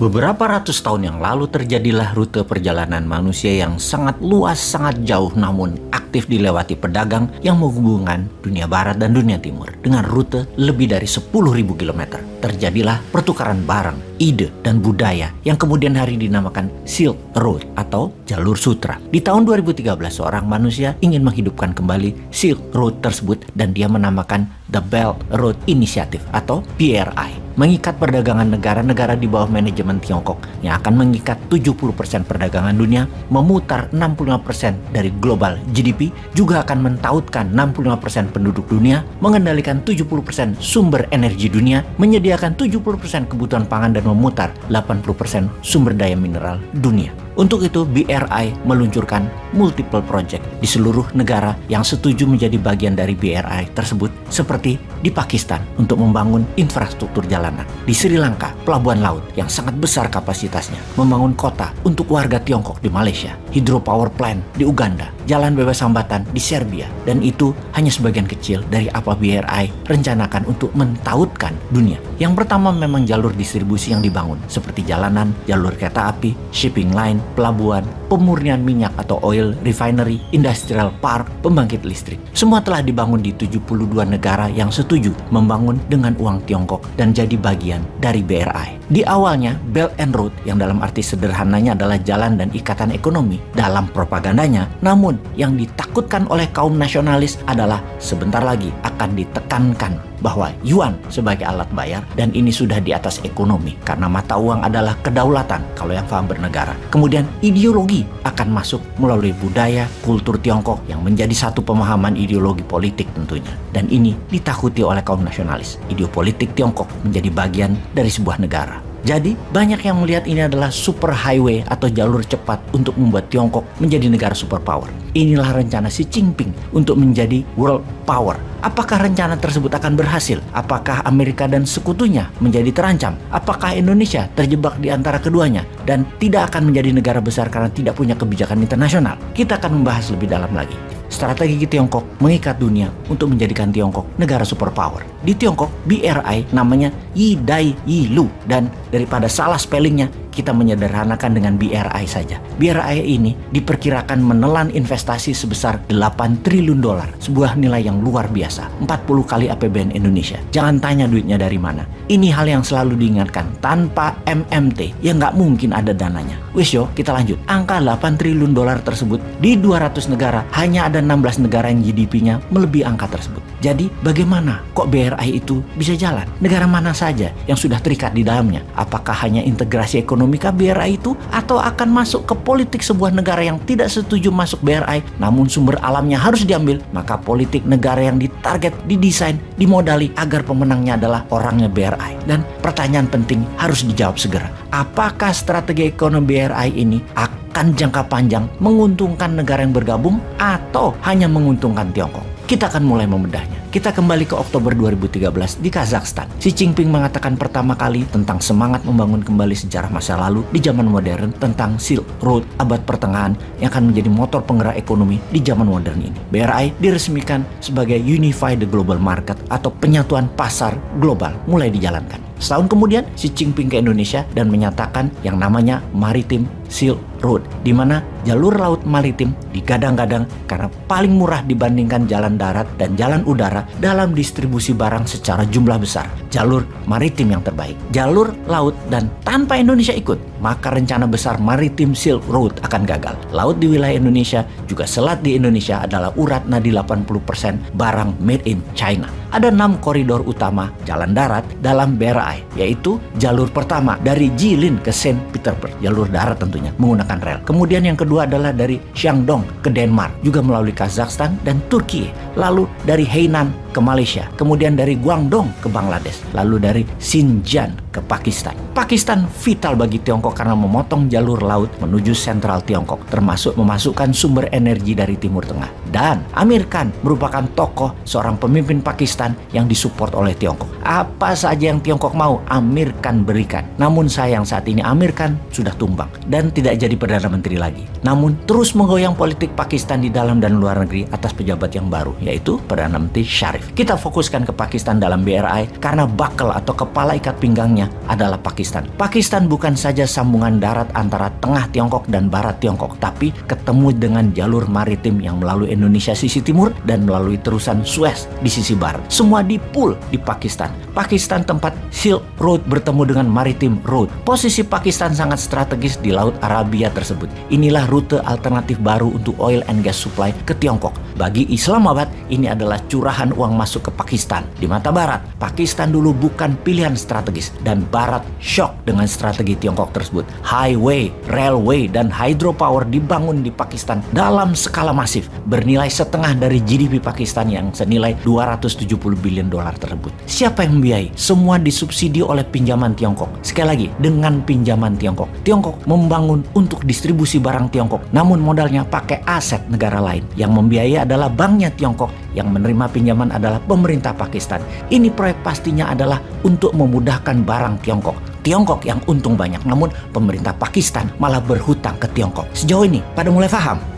Beberapa ratus tahun yang lalu terjadilah rute perjalanan manusia yang sangat luas, sangat jauh namun aktif dilewati pedagang yang menghubungkan dunia barat dan dunia timur. Dengan rute lebih dari 10.000 km, terjadilah pertukaran barang, ide, dan budaya yang kemudian hari dinamakan Silk Road atau Jalur Sutra. Di tahun 2013, seorang manusia ingin menghidupkan kembali Silk Road tersebut dan dia menamakan The Belt Road Initiative atau BRI. Mengikat perdagangan negara-negara di bawah manajemen Tiongkok yang akan mengikat 70% perdagangan dunia, memutar 65% dari global GDP, juga akan mentautkan 65% penduduk dunia, mengendalikan 70% sumber energi dunia, menyediakan 70% kebutuhan pangan dan memutar 80% sumber daya mineral dunia. Untuk itu, BRI meluncurkan multiple project di seluruh negara yang setuju menjadi bagian dari BRI tersebut, seperti di Pakistan untuk membangun infrastruktur jalanan, di Sri Lanka pelabuhan laut yang sangat besar kapasitasnya, membangun kota untuk warga Tiongkok di Malaysia, hydropower plant di Uganda, jalan bebas hambatan di Serbia, dan itu hanya sebagian kecil dari apa BRI rencanakan untuk mentautkan dunia. Yang pertama memang jalur distribusi yang dibangun, seperti jalanan, jalur kereta api, shipping line, pelabuhan, pemurnian minyak atau oil refinery, industrial park, pembangkit listrik. Semua telah dibangun di 72 negara yang setuju membangun dengan uang Tiongkok dan jadi bagian dari BRI. Di awalnya, Belt and Road yang dalam arti sederhananya adalah jalan dan ikatan ekonomi dalam propagandanya, namun yang ditakutkan oleh kaum nasionalis adalah sebentar lagi akan ditekankan bahwa yuan sebagai alat bayar, dan ini sudah di atas ekonomi karena mata uang adalah kedaulatan kalau yang paham bernegara. Kemudian ideologi akan masuk melalui budaya, kultur Tiongkok yang menjadi satu pemahaman ideologi politik tentunya. Dan ini ditakuti oleh kaum nasionalis. Ideopolitik Tiongkok menjadi bagian dari sebuah negara. Jadi, banyak yang melihat ini adalah super highway atau jalur cepat untuk membuat Tiongkok menjadi negara superpower. Inilah rencana Xi Jinping untuk menjadi world power. Apakah rencana tersebut akan berhasil? Apakah Amerika dan sekutunya menjadi terancam? Apakah Indonesia terjebak di antara keduanya dan tidak akan menjadi negara besar karena tidak punya kebijakan internasional? Kita akan membahas lebih dalam lagi. Strategi Tiongkok mengikat dunia untuk menjadikan Tiongkok negara superpower. Di Tiongkok, BRI namanya Yi Dai Yi Lu, dan daripada salah spellingnya, kita menyederhanakan dengan BRI saja. BRI ini diperkirakan menelan investasi sebesar 8 triliun dolar, sebuah nilai yang luar biasa, 40 kali APBN Indonesia. Jangan tanya duitnya dari mana. Ini hal yang selalu diingatkan, tanpa MMT ya nggak mungkin ada dananya. Wis yo, kita lanjut. Angka 8 triliun dolar tersebut di 200 negara, hanya ada 16 negara yang GDP-nya melebihi angka tersebut. Jadi bagaimana kok BRI itu bisa jalan? Negara mana saja yang sudah terikat di dalamnya? Apakah hanya integrasi ekonomi BRI itu, atau akan masuk ke politik sebuah negara yang tidak setuju masuk BRI namun sumber alamnya harus diambil? Maka politik negara yang ditarget, didesain, dimodali agar pemenangnya adalah orangnya BRI. Dan pertanyaan penting harus dijawab segera. Apakah strategi ekonomi BRI ini akan jangka panjang menguntungkan negara yang bergabung atau hanya menguntungkan Tiongkok? Kita akan mulai membedahnya. Kita kembali ke Oktober 2013 di Kazakhstan. Xi Jinping mengatakan pertama kali tentang semangat membangun kembali sejarah masa lalu di zaman modern, tentang Silk Road abad pertengahan yang akan menjadi motor penggerak ekonomi di zaman modern ini. BRI diresmikan sebagai Unify the Global Market atau penyatuan pasar global mulai dijalankan. Setahun kemudian, Xi Jinping ke Indonesia dan menyatakan yang namanya Maritim Silk Road, di mana jalur laut maritim digadang-gadang karena paling murah dibandingkan jalan darat dan jalan udara dalam distribusi barang secara jumlah besar. Jalur maritim yang terbaik, jalur laut, dan tanpa Indonesia ikut, maka rencana besar Maritim Silk Road akan gagal. Laut di wilayah Indonesia, juga selat di Indonesia adalah urat nadi 80% barang made in China. Ada 6 koridor utama jalan darat dalam BRI, yaitu jalur pertama dari Jilin ke Saint Petersburg, jalur darat tentunya, menggunakan rel. Kemudian yang kedua adalah dari Shandong ke Denmark, juga melalui Kazakhstan dan Turki. Lalu dari Hainan ke Malaysia, kemudian dari Guangdong ke Bangladesh, lalu dari Xinjiang ke Pakistan. Pakistan vital bagi Tiongkok karena memotong jalur laut menuju sentral Tiongkok, termasuk memasukkan sumber energi dari Timur Tengah. Dan Amir Khan merupakan tokoh seorang pemimpin Pakistan yang disupport oleh Tiongkok. Apa saja yang Tiongkok mau, Amir Khan berikan. Namun sayang saat ini Amir Khan sudah tumbang dan tidak jadi Perdana Menteri lagi. Namun terus menggoyang politik Pakistan di dalam dan luar negeri atas pejabat yang baru, yaitu Perdana Menteri Sharif. life. Kita fokuskan ke Pakistan dalam BRI karena buckle atau kepala ikat pinggangnya adalah Pakistan. Pakistan bukan saja sambungan darat antara tengah Tiongkok dan barat Tiongkok, tapi ketemu dengan jalur maritim yang melalui Indonesia sisi timur dan melalui terusan Suez di sisi barat. Semua dipul di Pakistan. Pakistan tempat Silk Road bertemu dengan Maritime Road. Posisi Pakistan sangat strategis di Laut Arabia tersebut. Inilah rute alternatif baru untuk oil and gas supply ke Tiongkok. Bagi Islamabad, ini adalah curahan uang masuk ke Pakistan. Di mata Barat, Pakistan dulu bukan pilihan strategis dan Barat shock dengan strategi Tiongkok tersebut. Highway, railway, dan hydropower dibangun di Pakistan dalam skala masif, bernilai setengah dari GDP Pakistan yang senilai 270 billion dolar tersebut. Siapa yang membiayai? Semua disubsidi oleh pinjaman Tiongkok. Sekali lagi, dengan pinjaman Tiongkok. Tiongkok membangun untuk distribusi barang Tiongkok, namun modalnya pakai aset negara lain. Yang membiayai adalah banknya Tiongkok, yang menerima pinjaman adalah pemerintah Pakistan. Ini proyek pastinya adalah untuk memudahkan barang Tiongkok. Tiongkok yang untung banyak, namun pemerintah Pakistan malah berhutang ke Tiongkok. Sejauh ini, pada mulai paham?